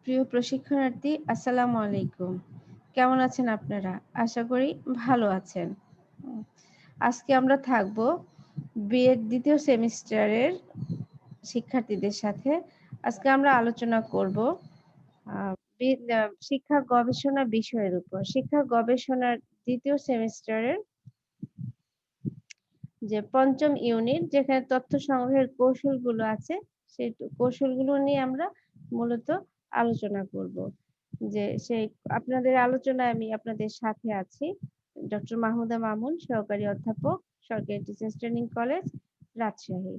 প্রিয় প্রশিক্ষণার্থী, আসসালামু আলাইকুম। কেমন আছেন আপনারা? আশা করি ভালো আছেন। উম আজকে আমরা থাকব বিএড ২য় সেমিস্টারের শিক্ষার্থীদের সাথে। আজকে আমরা আলোচনা করব আ বি আ শিক্ষা গবেষণা বিষয়ের উপর। শিক্ষা গবেষণার ২য় সেমিস্টারের যে ৫ম ইউনিট যেখানে তথ্য সংগ্রহের কৌশলগুলো আছে, সেই কৌশলগুলো নিয়ে আমরা মূলত আলোচনা করব। সেই আপনাদের আলোচনায় আমি আপনাদের সাথে আছি। ডক্টর মাহমুদা মামুন, সহকারী অধ্যাপক, সরকারি টিচার্স ট্রেনিং কলেজ, রাজশাহী।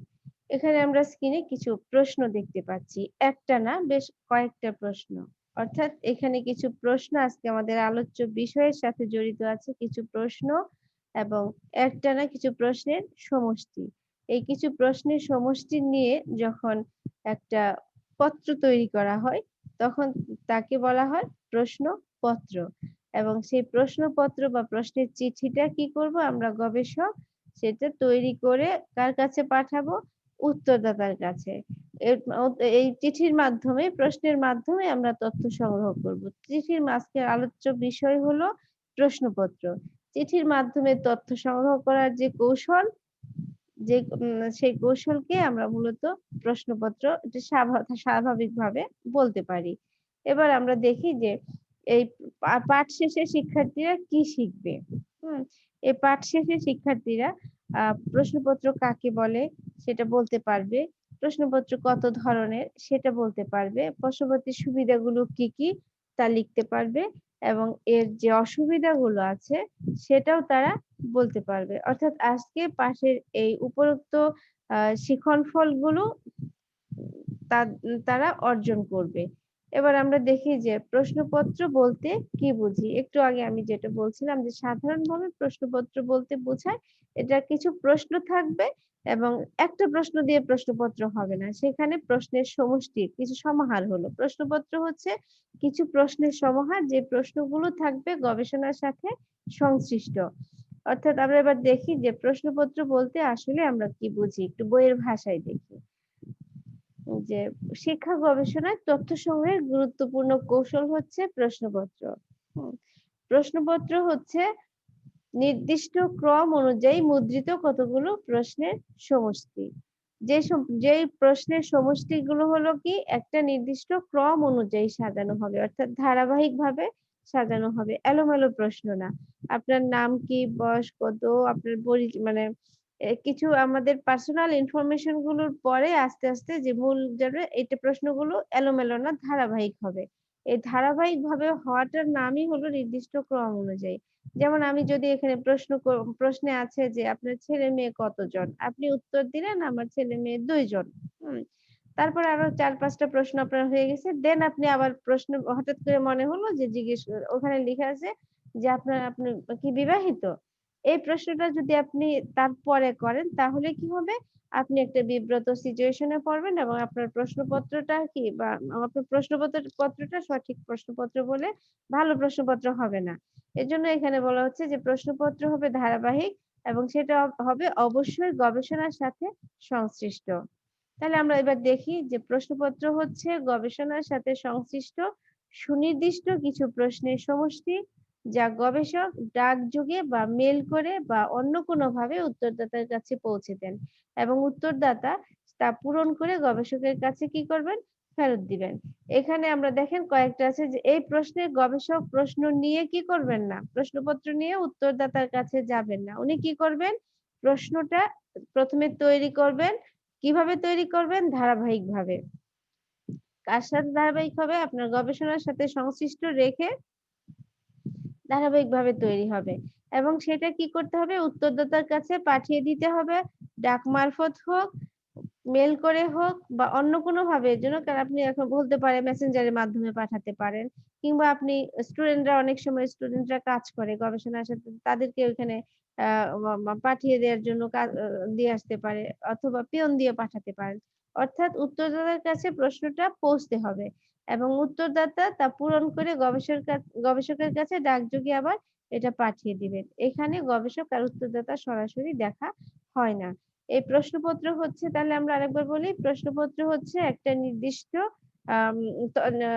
এখানে আমরা স্ক্রিনে কিছু প্রশ্ন দেখতে পাচ্ছি। একটা না, বেশ কয়েকটা প্রশ্ন। অর্থাৎ এখানে কিছু প্রশ্ন আজকে আমাদের আলোচ্য বিষয়ের সাথে জড়িত আছে। কিছু প্রশ্ন এবং একটা না কিছু প্রশ্নের সমষ্টি। এই কিছু প্রশ্নের সমষ্টি নিয়ে যখন একটা পত্র তৈরি করা হয়, তখন তাকে বলা হয় প্রশ্নপত্র। এবং সেই প্রশ্নপত্র বা প্রশ্নের চিঠিটা কি করব আমরা গবেষক সেটা তৈরি করে কার কাছে পাঠাবো? উত্তরদাতার কাছে। এর এই চিঠির মাধ্যমে প্রশ্নের মাধ্যমে আমরা তথ্য সংগ্রহ করব। চিঠির আজকের আলোচ্য বিষয় হলো প্রশ্নপত্র। চিঠির মাধ্যমে তথ্য সংগ্রহ করার যে কৌশল, সেই কৌশলকে আমরা মূলত প্রশ্নপত্র এটা স্বাভাবিকভাবে বলতে পারি। এবার আমরা দেখি যে এই পাঠ শেষে শিক্ষার্থীরা কি শিখবে? হুম? এই পাঠ শেষে শিক্ষার্থীরা আ প্রশ্নপত্র কাকে বলে সেটা বলতে পারবে। প্রশ্নপত্র কত ধরনের সেটা বলতে পারবে। প্রশ্নপত্রের সুবিধাগুলো কি, কি তা লিখতে পারবে এবং এর যে অসুবিধাগুলো আছে সেটাও তারা বলতে পারবে। অর্থাৎ আজকে পাঠের এই উপরোক্ত শিখন ফলগুলো তা তারা অর্জন করবে। এবার আমরা দেখি যে প্রশ্নপত্র বলতে কি বুঝি? একটু আগে আমি যেটা বলছিলাম যে সাধারণভাবে প্রশ্নপত্র বলতে বোঝায় এটা কিছু প্রশ্ন থাকবে এবং একটা প্রশ্ন দিয়ে প্রশ্নপত্র হবে না। সেখানে প্রশ্নের সমষ্টি কিছু সমাহার হলো। প্রশ্নপত্র হচ্ছে কিছু প্রশ্নের সমাহার যে প্রশ্নগুলো থাকবে গবেষণার সাথে সংশ্লিষ্ট। অর্থাৎ আমরা এবার দেখি যে প্রশ্নপত্র বলতে আসলে আমরা কি বুঝি? একটু বইয়ের ভাষায় দেখি। যে শিক্ষা গবেষণায় তথ্য সংগ্রহের গুরুত্বপূর্ণ কৌশল হচ্ছে প্রশ্নপত্র। হুম। প্রশ্নপত্র হচ্ছে নির্দিষ্ট ক্রম অনুযায়ী মুদ্রিত কতগুলো প্রশ্নের সমষ্টি। যেই প্রশ্নের সমষ্টিগুলো হলো কি একটা নির্দিষ্ট ক্রম অনুযায়ী সাজানো হবে অর্থাৎ ধারাবাহিকভাবে সাজানো হবে। এলোমেলো প্রশ্ন না। আপনার নাম কি, বয়স কত, আপনার মানে কিছু আমাদের পার্সোনাল ইনফরমেশন গুলোর পরে আস্তে, আস্তে যে মূল যাবে এটা প্রশ্নগুলো এলোমেলো না ধারাবাহিক হবে। এই ধারাবাহিকভাবে হওয়াটার নামই হলো নির্দিষ্ট ক্রম অনুযায়ী। যেমন আমি যদি এখানে প্রশ্নে আছে যে আপনার ছেলে-মেয়ে কতজন? আপনি উত্তর দিলেন আমার ছেলে-মেয়ে ২ জন। হুম? তারপরে আরো ৪-৫ টা প্রশ্ন আপনার হয়ে গেছে। দেন আপনি আবার প্রশ্ন হঠাৎ করে মনে হলো যে ওখানে লিখা আছে যে আপনি কি বিবাহিত? এই প্রশ্নটা যদি আপনি তারপরে করেন তাহলে কি হবে? আপনি একটা বিব্রত সিচুয়েশন এ পড়বেন এবং আপনার প্রশ্নপত্রটা কি বা আপনার পত্রটা সঠিক প্রশ্নপত্র বলে ভালো প্রশ্নপত্র হবে না। এজন্য এখানে বলা হচ্ছে যে প্রশ্নপত্র হবে ধারাবাহিক এবং সেটা হবে অবশ্যই গবেষণার সাথে সংশ্লিষ্ট। তাহলে আমরা এবার দেখি যে প্রশ্নপত্র হচ্ছে গবেষণার সাথে সংশ্লিষ্ট সুনির্দিষ্ট কিছু প্রশ্নের সমষ্টি যা গবেষক ডাকযোগে বা মেইল করে বা অন্য কোনোভাবে উত্তরদাতার কাছে পৌঁছে দেন এবং উত্তরদাতা তা পূরণ করে গবেষকের কাছে কি করবেন? ফেরত দিবেন। এখানে আমরা দেখেন কয়েকটা আছে যে এই প্রশ্নের গবেষক প্রশ্ন নিয়ে কি করবেন না? প্রশ্নপত্র নিয়ে উত্তরদাতার কাছে যাবেন না। উনি কি করবেন? প্রশ্নটা ১ম এ তৈরি করবেন। কিভাবে তৈরি করবেন? ধারাবাহিকভাবে। কার সাথে ধারাবাহিক হবে? আপনার গবেষণার সাথে সংশ্লিষ্ট রেখে ধারাবাহিকভাবে তৈরি হবে। এবং সেটা কি করতে হবে? উত্তরদাতার কাছে পাঠিয়ে দিতে হবে। ডাক মারফত হোক, মেইল করে হোক বা অন্য কোনোভাবে এর জন্য কারণ আপনি এখন বলতে পারেন মেসেঞ্জার এর মাধ্যমে পাঠাতে পারেন। কিংবা আপনি অনেক সময় স্টুডেন্টরা কাজ করে গবেষণার সাথে তাদেরকে ওইখানে আ পাঠিয়ে দেওয়ার জন্য দিয়ে আসতে পারে অথবা পিয়ন দিয়ে পাঠাতে পারেন। অর্থাৎ উত্তরদাতার কাছে প্রশ্নটা পৌঁছতে হবে এবং উত্তরদাতা তা পূরণ করে গবেষকের কাছে ডাকযোগে আবার এটা পাঠিয়ে দিবেন। এখানে গবেষক আর উত্তরদাতা সরাসরি দেখা হয় না। এই প্রশ্নপত্র হচ্ছে তাহলে আমরা আরেকবার বলি, প্রশ্নপত্র হচ্ছে একটা নির্দিষ্ট আম ত না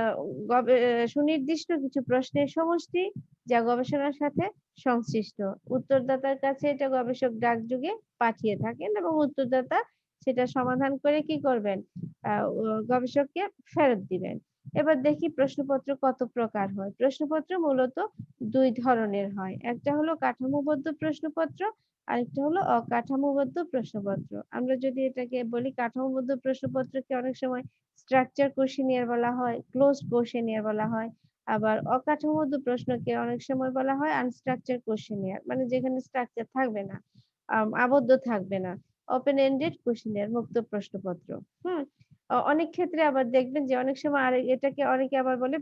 গবে সুনির্দিষ্ট কিছু প্রশ্নের সমষ্টি যা গবেষণার সাথে সংশ্লিষ্ট। উত্তরদাতার কাছে এটা গবেষক ডাকযোগে পাঠিয়ে থাকেন এবং উত্তরদাতা সেটা সমাধান করে কি করবেন? আ ও গবেষককে ফেরত দিবেন। এবার দেখি প্রশ্নপত্র কত প্রকার হয়। প্রশ্নপত্র মূলত ২ ধরনের হয়। একটা হলো কাঠামোবদ্ধ প্রশ্নপত্র, আরেকটা হলো অকাঠামোবদ্ধ প্রশ্নপত্র। আমরা যদি এটাকে বলি কাঠামোবদ্ধ প্রশ্নপত্রকে অনেক সময় স্ট্রাকচার কোয়েশ্চেনিয়ার বলা হয়, ক্লোজড কোয়েশ্চেনিয়ার বলা হয়। আবার অকাঠামোবদ্ধ প্রশ্নকে অনেক সময় বলা হয় আনস্ট্রাকচার কোয়েশ্চেনিয়ার মানে যেখানে স্ট্রাকচার থাকবে না, আবদ্ধ থাকবে না। ওপেন এন্ডেড কোয়েশ্চেনিয়ার মুক্ত প্রশ্নপত্র। হুম? অনেক ক্ষেত্রে আবার দেখবেন যে অনেক সময় এটাকে অনেকে আবার বলে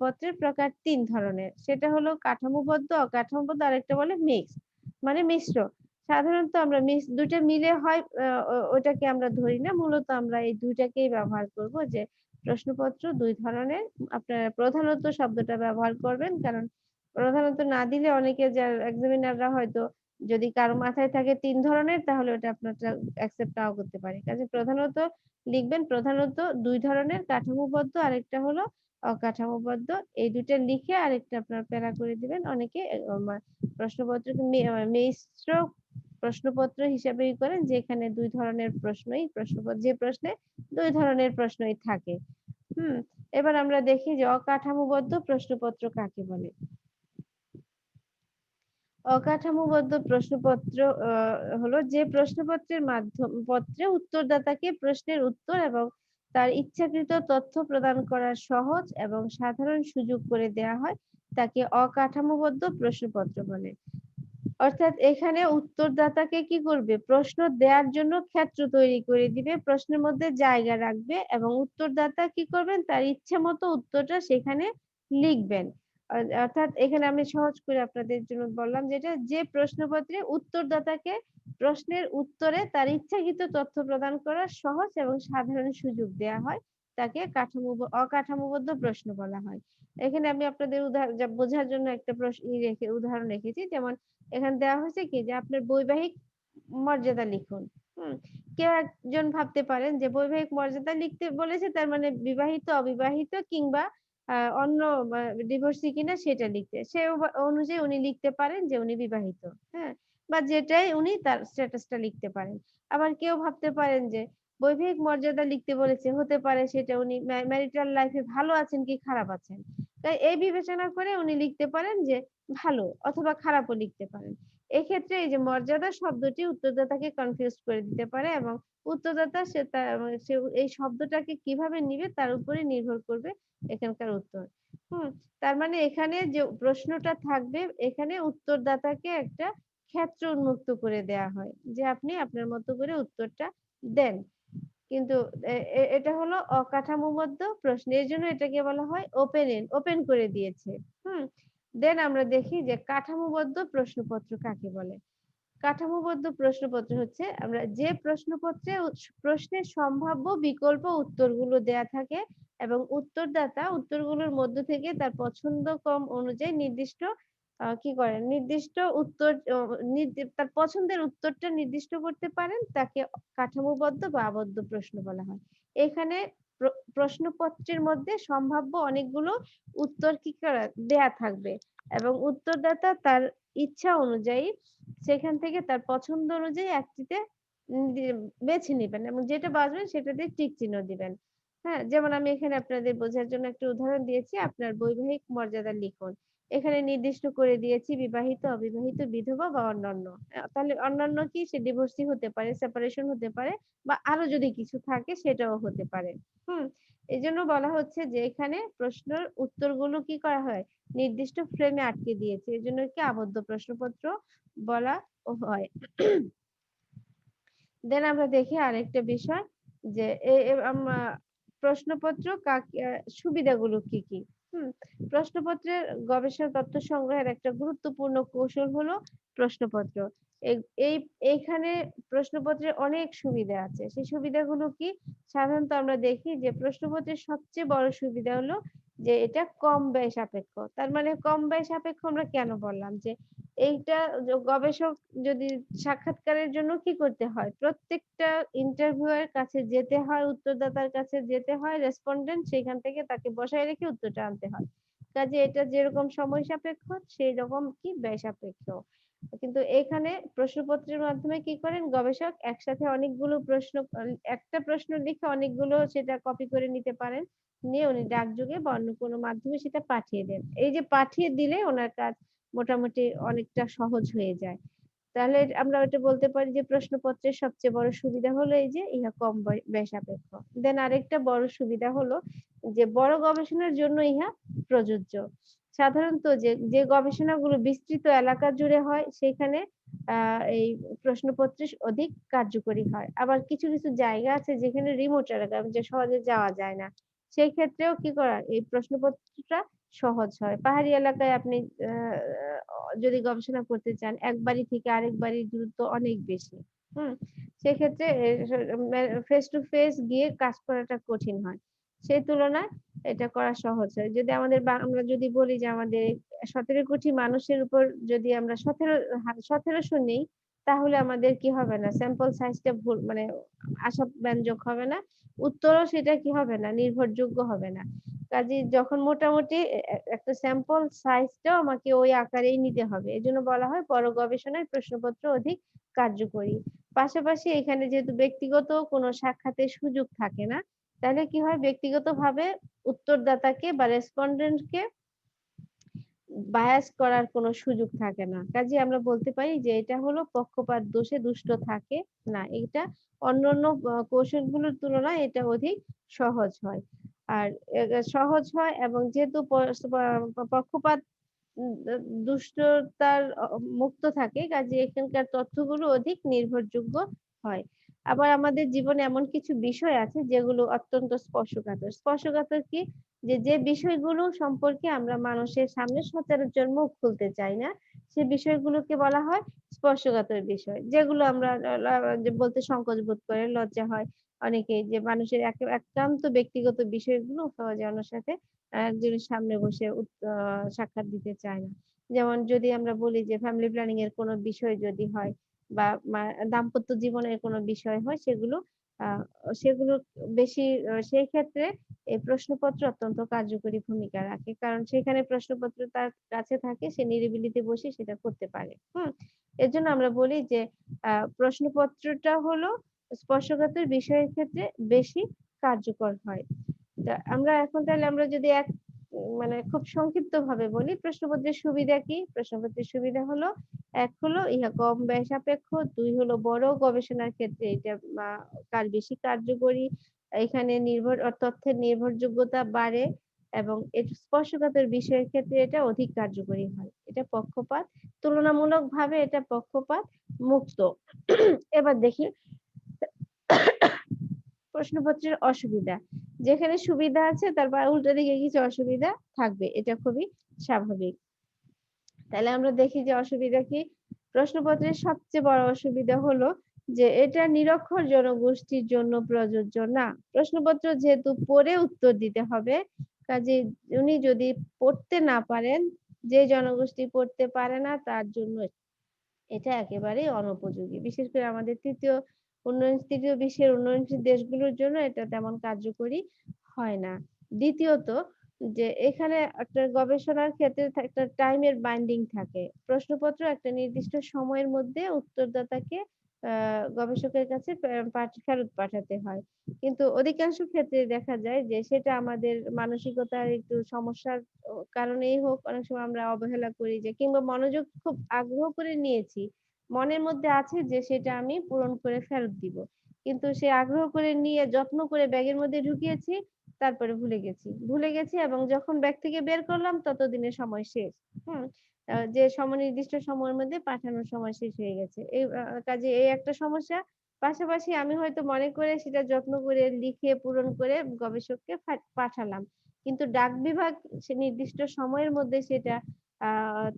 পত্রের প্রকার ৩ ধরনের। সেটা হলো কাঠামোবদ্ধ, অকাঠামোবদ্ধ আরেকটা বলে মিক্সড মানে মিশ্র। সাধারণত আমরা ২ টা মিলে হয় ওটাকে আমরা ধরি না। মূলত আমরা এই ২ টাকেই ব্যবহার করব যে প্রশ্নপত্র ২ ধরনের। আপনারা প্রধানত শব্দটা ব্যবহার করবেন। কারণ প্রধানত না দিলে অনেকে এক্সামিনাররা হয়তো যদি কারো মাথায় থাকে ৩ ধরনের তাহলে ওটা আপনারটা অ্যাকসেপ্ট নাও করতে পারে। কাজে প্রধানত লিখবেন প্রধানত ২ ধরনের কাঠামোবদ্ধ আরেকটা হলো অকাঠামোবদ্ধ। এই ২ টা লিখে আরেকটা আপনার প্যারা করে দিবেন। অনেকে প্রশ্নপত্রকে মিশ্র প্রশ্নপত্র হিসাবেই করেন যেখানে ২ ধরনের প্রশ্নই যে প্রশ্নে ২ ধরনের প্রশ্নই থাকে। হুম? এবার আমরা দেখি যে অকাঠামোবদ্ধ প্রশ্নপত্র কাকে বলে? অকাঠামোবদ্ধ প্রশ্নপত্র হলো যে প্রশ্নপত্রের পত্রে উত্তরদাতাকে প্রশ্নের উত্তর এবং তার ইচ্ছাকৃত তথ্য প্রদান করার সহজ এবং সাধারণ সুযোগ করে দেয়া হয় তাকে অকাঠামোবদ্ধ প্রশ্নপত্র বলে। অর্থাৎ এখানে উত্তরদাতাকে কি করবে? প্রশ্ন দেয়ার জন্য ক্ষেত্র তৈরি করে দিবে, প্রশ্নের মধ্যে জায়গা রাখবে এবং উত্তরদাতা কি করবেন? তার ইচ্ছামতো উত্তরটা সেখানে লিখবেন। অর্থাৎ এখানে আমি সহজ করে আপনাদের জন্য বললাম যেটা যে প্রশ্নপত্রে উত্তরদাতাকে প্রশ্নের উত্তরে তার ইচ্ছাকৃত তথ্য প্রদান করার সহজ এবং সাধারণ সুযোগ দেয়া হয়, তাকে অকাঠামোবদ্ধ প্রশ্ন বলা হয়। এখানে আমি আপনাদের বোঝার জন্য একটা উদাহরণ রেখেছি। যেমন এখানে দেওয়া হয়েছে কি যে আপনার বৈবাহিক মর্যাদা লিখুন। হুম? কেউ একজন ভাবতে পারেন যে বৈবাহিক মর্যাদা লিখতে বলেছে তার মানে বিবাহিত, অবিবাহিত কিংবা অন্য বা ডিভোর্সি কিনা সেটা লিখতে। সে অনুযায়ী উনি লিখতে পারেন যে উনি বিবাহিত। হ্যাঁ? বা যেটাই উনি তার স্ট্যাটাসটা লিখতে পারেন। আবার কেউ ভাবতে পারেন যে বৈবাহিক মর্যাদা লিখতে বলেছে হতে পারে সেটা উনি ম্যারিটাল লাইফ এ ভালো আছেন কি খারাপ আছেন। তাই এই বিবেচনা করে উনি লিখতে পারেন যে ভালো অথবা খারাপও লিখতে পারেন। এক্ষেত্রে এই যে মর্যাদা শব্দটি উত্তরদাতাকে কনফিউজ করে দিতে পারে এবং উত্তরদাতা সে এই শব্দটাকে কিভাবে নিবে তার উপরে নির্ভর করবে এখানকার উত্তর। হুম? তার মানে এখানে যে প্রশ্নটা থাকবে এখানে উত্তরদাতাকে একটা ক্ষেত্র উন্মুক্ত করে দেয়া হয়। যে আপনি আপনার মতো করে উত্তরটা দেন। কিন্তু এটা হলো অকাঠামোবদ্ধ প্রশ্ন। এজন্য এটাকে বলা হয় ওপেন করে দিয়েছে। হুম? দেন আমরা দেখি যে কাঠামোবদ্ধ প্রশ্নপত্র কাকে বলে? কাঠামোবদ্ধ প্রশ্নপত্র হচ্ছে আমরা যে প্রশ্নপত্রে প্রশ্নের সম্ভাব্য বিকল্প উত্তরগুলো দেয়া থাকে এবং উত্তরদাতা উত্তরগুলোর মধ্য থেকে তার পছন্দক্রম অনুযায়ী নির্দিষ্ট কি করেন নির্দিষ্ট উত্তর তার পছন্দের উত্তরটা নির্দিষ্ট করতে পারেন তাকে কাঠামোবদ্ধ বা আবদ্ধ প্রশ্ন বলা হয়। এখানে প্রশ্নপত্রের মধ্যে সম্ভাব্য অনেকগুলো উত্তর কি করা দেয়া থাকবে এবং উত্তরদাতা তার ইচ্ছা অনুযায়ী সেখান থেকে তার পছন্দ অনুযায়ী একটিতে বেছে নিবেন এবং যেটা বাছবেন সেটাতে টিক চিহ্ন দিবেন। হ্যাঁ? যেমন আমি এখানে আপনাদের বোঝার জন্য একটা উদাহরণ দিয়েছি। আপনার বৈবাহিক মর্যাদা লিখুন। এখানে নির্দিষ্ট করে দিয়েছি বিবাহিত, অবিবাহিত, বিধবা বা অন্যান্য। তাহলে অন্যান্য কি? সে ডিভোর্সি হতে পারে, সেপারেশন হতে পারে বা আরো যদি কিছু থাকে সেটাও হতে পারে। হুম? এজন্য বলা হচ্ছে যে এখানে প্রশ্নের উত্তরগুলো কি করা হয়? নির্দিষ্ট ফ্রেমে আটকে দিয়েছে। এজন্য একে আবদ্ধ প্রশ্নপত্র বলা হয়। দেন আমরা দেখি আরেকটা বিষয় যে এ এ আমা প্রশ্নপত্র সুবিধাগুলো কি, কি? হুম? প্রশ্নপত্রের গবেষণা তথ্য সংগ্রহের একটা গুরুত্বপূর্ণ কৌশল হলো প্রশ্নপত্র। এই এই এইখানে প্রশ্নপত্রের অনেক সুবিধা আছে। সেই সুবিধাগুলো কি? সাধারণত আমরা দেখি যে প্রশ্নপত্রের সবচেয়ে বড় সুবিধা হলো যে এটা কম ব্যয় সাপেক্ষ। তার মানে কম ব্যয় সাপেক্ষ আমরা কেন বললাম? যে এইটা গবেষক যদি সাক্ষাৎকারের জন্য কি করতে হয়? প্রত্যেকটা ইন্টারভিউয়ার কাছে যেতে হয়, উত্তরদাতার কাছে যেতে হয়, রেসপন্ডেন্ট সেখান থেকে তাকে বসায় রেখে উত্তরটা আনতে হয়। কাজে এটা যেরকম সময় সাপেক্ষ সেইরকম কি ব্যয় সাপেক্ষ। কিন্তু এখানে প্রশ্নপত্রের মাধ্যমে কি করেন গবেষক একসাথে অনেকগুলো প্রশ্ন একটা প্রশ্ন লিখে অনেকগুলো সেটা কপি করে নিতে পারেন। নিয়ে উনি ডাকযোগে বা অন্য কোনো মাধ্যমে সেটা পাঠিয়ে দেন। এই যে পাঠিয়ে দিলে উনার কাজ মোটামুটি অনেকটা সহজ হয়ে যায়। তাহলে আমরা ওইটা বলতে পারি যে প্রশ্নপত্রের সবচেয়ে বড় সুবিধা হলো এই যে ইহা কম ব্যয় সাপেক্ষ। দেন আরেকটা বড় সুবিধা হলো যে বড় গবেষণার জন্য ইহা প্রযোজ্য। সাধারণত যে গবেষণাগুলো বিস্তৃত এলাকা জুড়ে হয় সেখানে এই প্রশ্নপত্র অধিক কার্যকরী হয়। আবার কিছু জায়গা আছে যেখানে রিমোট এলাকা যে সহজে যাওয়া যায় না। সেই ক্ষেত্রেও কি করা এই প্রশ্নপত্রটা সহজ হয়। পাহাড়ি এলাকায় আপনি আ যদি গবেষণা করতে চান, এক বাড়ি থেকে আরেক বাড়ির দূরত্ব অনেক বেশি। হুম? সেক্ষেত্রে ফেস টু ফেস গিয়ে কাজ করাটা কঠিন হয়। সেই তুলনায় এটা করা সহজ হয়। যদি আমাদের আমরা যদি বলি যে আমাদের ১৭ কোটি মানুষের উপর যদি আমরা ১৭০০ নেই, তাহলে আমাদের কি হবে না? স্যাম্পল সাইজটা ভুল মানে আশাব্যঞ্জক হবে না। উত্তরও সেটা কি হবে না? নির্ভরযোগ্য হবে না। কাজেই যখন মোটামুটি একটা স্যাম্পল সাইজটাও আমাকে ওই আকারেই নিতে হবে। এজন্য বলা হয় বড় গবেষণায় প্রশ্নপত্র অধিক কার্যকরী। পাশাপাশি এখানে যেহেতু ব্যক্তিগত কোনো সাক্ষাতের সুযোগ থাকে না, তাহলে কি হয় ব্যক্তিগতভাবে উত্তরদাতাকে বা রেসপন্ডেন্ট কে বায়াস করার কোনো সুযোগ থাকে না। কাজেই আমরা বলতে পারি যে এটা হলো পক্ষপাত দোষে দুষ্ট থাকে না। এটা অন্যান্য কৌশলগুলোর তুলনায় এটা অধিক সহজ হয়। আর সহজ হয় এবং যেহেতু পক্ষপাত উম আ দুষ্টতার মুক্ত থাকে কাজেই এখানকার তথ্যগুলো অধিক নির্ভরযোগ্য হয়। আবার আমাদের জীবনে এমন কিছু বিষয় আছে যেগুলো অত্যন্ত স্পর্শকাতর। স্পর্শকাতর কি? যে বিষয়গুলো সম্পর্কে আমরা মানুষের সামনে সচরাচর মুখ খুলতে চাই না, সে বিষয়গুলোকে বলা হয় স্পর্শকাতর বিষয়। যেগুলো আমরা যে বলতে সংকোচ বোধ করে, লজ্জা হয় অনেকেই যে মানুষের একান্ত ব্যক্তিগত বিষয়গুলো সহজে অন্যের সাথে একজনের সামনে বসে সাক্ষাৎ দিতে চায় না। যেমন যদি আমরা বলি যে ফ্যামিলি প্ল্যানিং এর কোনো বিষয় যদি হয় বা দাম্পত্য জীবনের কোনো বিষয় হয় আ সেগুলো বেশি সেই ক্ষেত্রে এই প্রশ্নপত্র অত্যন্ত কার্যকরী ভূমিকা রাখে। কারণ সেখানে প্রশ্নপত্র তার কাছে থাকে, সে নিরিবিলিতে বসে সেটা করতে পারে। হুম? এজন্য আমরা বলি যে প্রশ্নপত্রটা হলো স্পর্শকাতর বিষয়ের ক্ষেত্রে বেশি কার্যকর হয়। আমরা এখন তাহলে আমরা যদি মানে খুব সংক্ষিপ্তভাবে বলি প্রশ্নপত্রের সুবিধা কি? প্রশ্নপত্রের সুবিধা হলো ১ হলো ইহা কম ব্যয় সাপেক্ষ, ২ হলো বড় গবেষণার ক্ষেত্রে এটা আ বেশি কার্যকরী। এখানে তথ্যের নির্ভরযোগ্যতা বাড়ে এবং স্পর্শকাতর বিষয়ের ক্ষেত্রে এটা অধিক কার্যকরী হয়। এটা পক্ষপাত তুলনামূলকভাবে এটা পক্ষপাত মুক্ত। এবার দেখি প্রশ্নপত্রের অসুবিধা। যেখানে সুবিধা আছে তার উল্টো দিকে কিছু অসুবিধা থাকবে। এটা খুবই স্বাভাবিক। তাহলে আমরা দেখি যে অসুবিধা কি? প্রশ্নপত্রের সবচেয়ে বড় অসুবিধা হলো যে এটা নিরক্ষর জনগোষ্ঠীর জন্য প্রযোজ্য না। প্রশ্নপত্র যেহেতু পড়ে উত্তর দিতে হবে, কাজেই উনি যদি পড়তে না পারেন, যে জনগোষ্ঠী পড়তে পারে না তার জন্য এটা একেবারেই অনুপযোগী। বিশেষ করে আমাদের ৩য় বিশ্বের উন্নয়নশীল দেশগুলোর জন্য এটা তেমন কার্যকরী হয় না। দ্বিতীয়ত যে এখানে একটা গবেষণার ক্ষেত্রে একটা টাইমের বাইন্ডিং থাকে। প্রশ্নপত্র একটা নির্দিষ্ট সময়ের মধ্যে উত্তরদাতাকে আ গবেষকের কাছে ফেরত পাঠাতে হয়। কিন্তু অধিকাংশ ক্ষেত্রে দেখা যায় যে সেটা আমাদের মানসিকতার একটু সমস্যার কারণেই হোক, অনেক সময় আমরা অবহেলা করি যে কিংবা মনোযোগ খুব আগ্রহ করে নিয়েছি। মনের মধ্যে আছে যে সেটা আমি পূরণ করে ফেরত দিব। কিন্তু সে আগ্রহ করে নিয়ে যত্ন করে ব্যাগের মধ্যে ঢুকিয়েছি, তারপরে ভুলে গেছি। ভুলে গেছি এবং যখন ব্যাগ থেকে বের করলাম ততদিনে সময় শেষ। হুম? যে নির্দিষ্ট সময়ের মধ্যে পাঠানোর সময় শেষ হয়ে গেছে। কাজে এই একটা সমস্যা। পাশাপাশি আমি হয়তো মনে করে সেটা যত্ন করে লিখে পূরণ করে গবেষককে পাঠালাম। কিন্তু ডাক বিভাগ সে নির্দিষ্ট সময়ের মধ্যে সেটা আ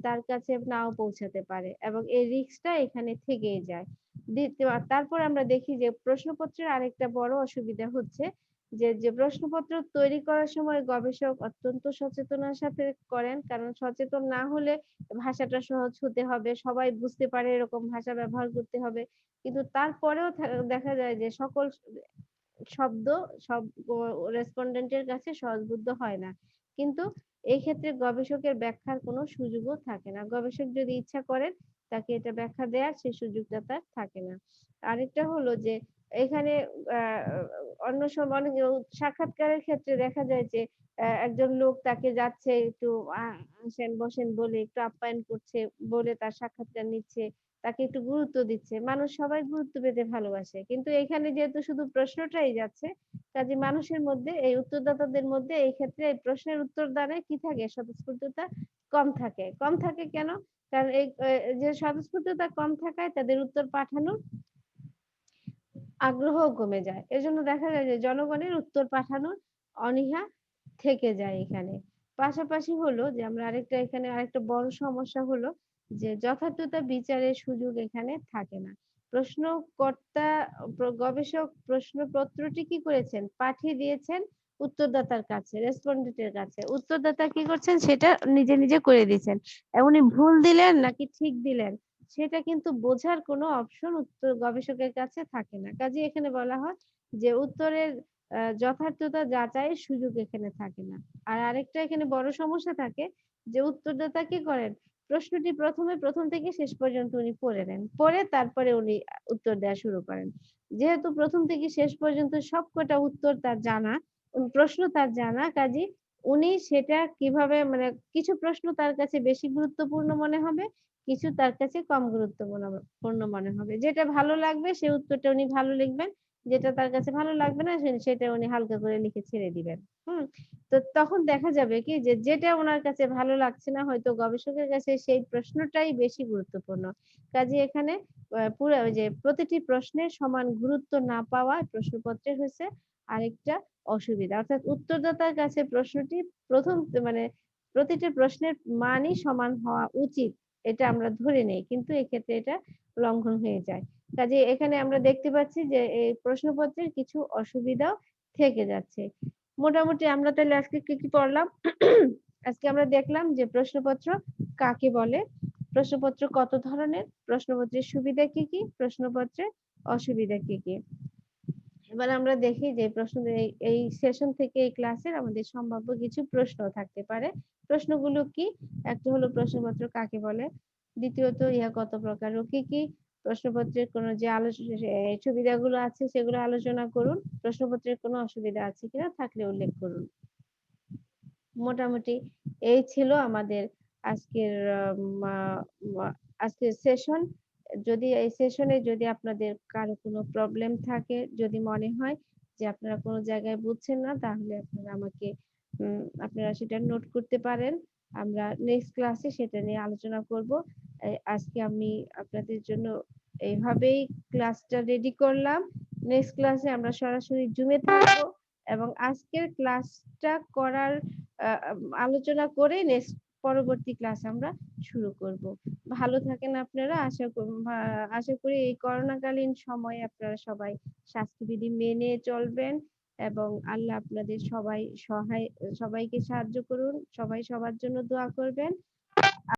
তার কাছে নাও পৌঁছাতে পারে এবং এই রিস্কটা এখানে থেকেই যায়। তারপর আমরা দেখি যে প্রশ্নপত্রের আরেকটা বড় অসুবিধা হচ্ছে যে প্রশ্নপত্র তৈরি করার সময় গবেষক অত্যন্ত সচেতনার সাথে করেন। কারণ সচেতন না হলে ভাষাটা সহজ হতে হবে। সবাই বুঝতে পারে এরকম ভাষা ব্যবহার করতে হবে। কিন্তু তারপরেও দেখা যায় যে সকল শব্দ সব ও রেসপন্ডেন্ট এর কাছে সহজবোধ্য হয় না। কিন্তু এই ক্ষেত্রে গবেষকের ব্যাখ্যার কোনো সুযোগও থাকে না। গবেষক যদি ইচ্ছা করেন তাকে এটা ব্যাখ্যা দেওয়ার সেই সুযোগটা তার থাকে না। আরেকটা হলো যে এখানে আ অন্য সময় অনেক সাক্ষাৎকারের ক্ষেত্রে দেখা যায় যে একজন লোক তাকে যাচ্ছে একটু আ আসেন বসেন বলে একটু আপ্যায়ন করছে, বলে তার সাক্ষাৎকার নিচ্ছে। তাকে একটু গুরুত্ব দিচ্ছে। মানুষ সবাই গুরুত্ব পেতে ভালোবাসে। কিন্তু এখানে যেহেতু শুধু প্রশ্নটাই যাচ্ছে, কাজেই মানুষের মধ্যে এই উত্তরদাতাদের মধ্যে এই ক্ষেত্রে এই প্রশ্নের উত্তর দানে কি থাকে? স্বতঃস্ফূর্ততা কম থাকে। কম থাকে কেন? কারণ এই যে স্বতঃস্ফূর্ততা কম থাকায় তাদের উত্তর পাঠানোর আগ্রহও কমে যায়। এজন্য দেখা যায় যে জনগণের উত্তর পাঠানোর অনীহা থেকে যায় এখানে। পাশাপাশি হলো যে আমরা আরেকটা বড় সমস্যা হলো যে যথার্থতা বিচারের সুযোগ এখানে থাকে না। প্রশ্নকর্তা গবেষক প্রশ্নপত্রটি কি করেছেন? পাঠিয়ে দিয়েছেন উত্তরদাতার কাছে, রেসপন্ডেন্ট এর কাছে। উত্তরদাতা কি করছেন? সেটা নিজে, নিজে করে দিচ্ছেন। উনি ভুল দিলেন নাকি ঠিক দিলেন সেটা কিন্তু বোঝার কোনো অপশন গবেষকের কাছে থাকে না। কাজেই এখানে বলা হয় যে উত্তরের যথার্থতা যাচাইয়ের সুযোগ এখানে থাকে না। আর আরেকটা এখানে বড় সমস্যা থাকে যে উত্তরদাতা কি করেন? প্রশ্নটি প্রথম থেকে শেষ পর্যন্ত উনি পড়ে নেন। পড়ে তারপরে উনি উত্তর দেয়া শুরু করেন। যেহেতু প্রথম থেকে শেষ পর্যন্ত সবকটা উত্তর তার জানা, প্রশ্ন তার জানা, কাজেই উনি সেটা কিভাবে মানে কিছু প্রশ্ন তার কাছে বেশি গুরুত্বপূর্ণ মনে হবে, কিছু তার কাছে কম পূর্ণ মনে হবে। যেটা ভালো লাগবে সে উত্তরটা উনি ভালো লিখবেন। যেটা তার কাছে ভালো লাগবে না সেটা উনি হালকা করে লিখে ছেড়ে দিবেন। হুম? তো তখন দেখা যাবে কি যে যেটা উনার কাছে ভালো লাগছে না হয়তো গবেষকের কাছে সেই প্রশ্নটাই বেশি গুরুত্বপূর্ণ। কাজেই এখানে পুরা ওই যে প্রতিটি প্রশ্নের সমান গুরুত্ব না পাওয়া প্রশ্নপত্রের হইছে আরেকটা অসুবিধা। অর্থাৎ উত্তরদাতার কাছে প্রশ্নটি ১ম মানে প্রতিটি প্রশ্নের মানই সমান হওয়া উচিত। এটা আমরা ধরে নেই। কিন্তু এক্ষেত্রে এটা লঙ্ঘন হয়ে যায়। কাজেই এখানে আমরা দেখতে পাচ্ছি যে এই প্রশ্নপত্রের কিছু অসুবিধাও থেকে যাচ্ছে। মোটামুটি আমরা তাহলে আজকে কি পড়লাম? আজকে আমরা দেখলাম যে প্রশ্নপত্র কাকে বলে? প্রশ্নপত্র কত ধরনের? প্রশ্নপত্রের সুবিধা কি, কি? প্রশ্নপত্রের অসুবিধা কি, কি? এবার আমরা দেখি যে এই সেশন থেকে এই ক্লাসের আমাদের সম্ভাব্য কিছু প্রশ্ন থাকতে পারে। প্রশ্নগুলো কি? একটা হলো প্রশ্নপত্র কাকে বলে? দ্বিতীয়ত ইহা কত প্রকার ও কি, কি? প্রশ্নপত্রের কোনো যে সুবিধাগুলো আছে সেগুলো আলোচনা করুন। প্রশ্নপত্রের কোনো অসুবিধা আছে কিনা থাকলে উল্লেখ করুন। মোটামুটি এই ছিল আমাদের আজকের মা মা আজকের সেশন। যদি এই সেশনে যদি আপনাদের কারো কোনো প্রবলেম থাকে, যদি মনে হয় যে আপনারা কোনো জায়গায় বুঝছেন না তাহলে আপনারা সেটা নোট করতে পারেন। আমরা নেক্সট ক্লাসে সেটা নিয়ে আলোচনা করব। আজকে আমি আপনাদের জন্য এইভাবেই ক্লাসটা রেডি করলাম। নেক্সট ক্লাসে আমরা সরাসরি জুমে থাকবো এবং আজকের ক্লাসটা করার আ আলোচনা করে পরবর্তী ক্লাস আমরা শুরু করব। ভালো থাকেন আপনারা। আশা করি এই করোনাকালীন সময়ে আপনারা সবাই স্বাস্থ্যবিধি মেনে চলবেন এবং আল্লাহ আপনাদের সবাইকে সাহায্য করুন। সবাই সবার জন্য দোয়া করবেন।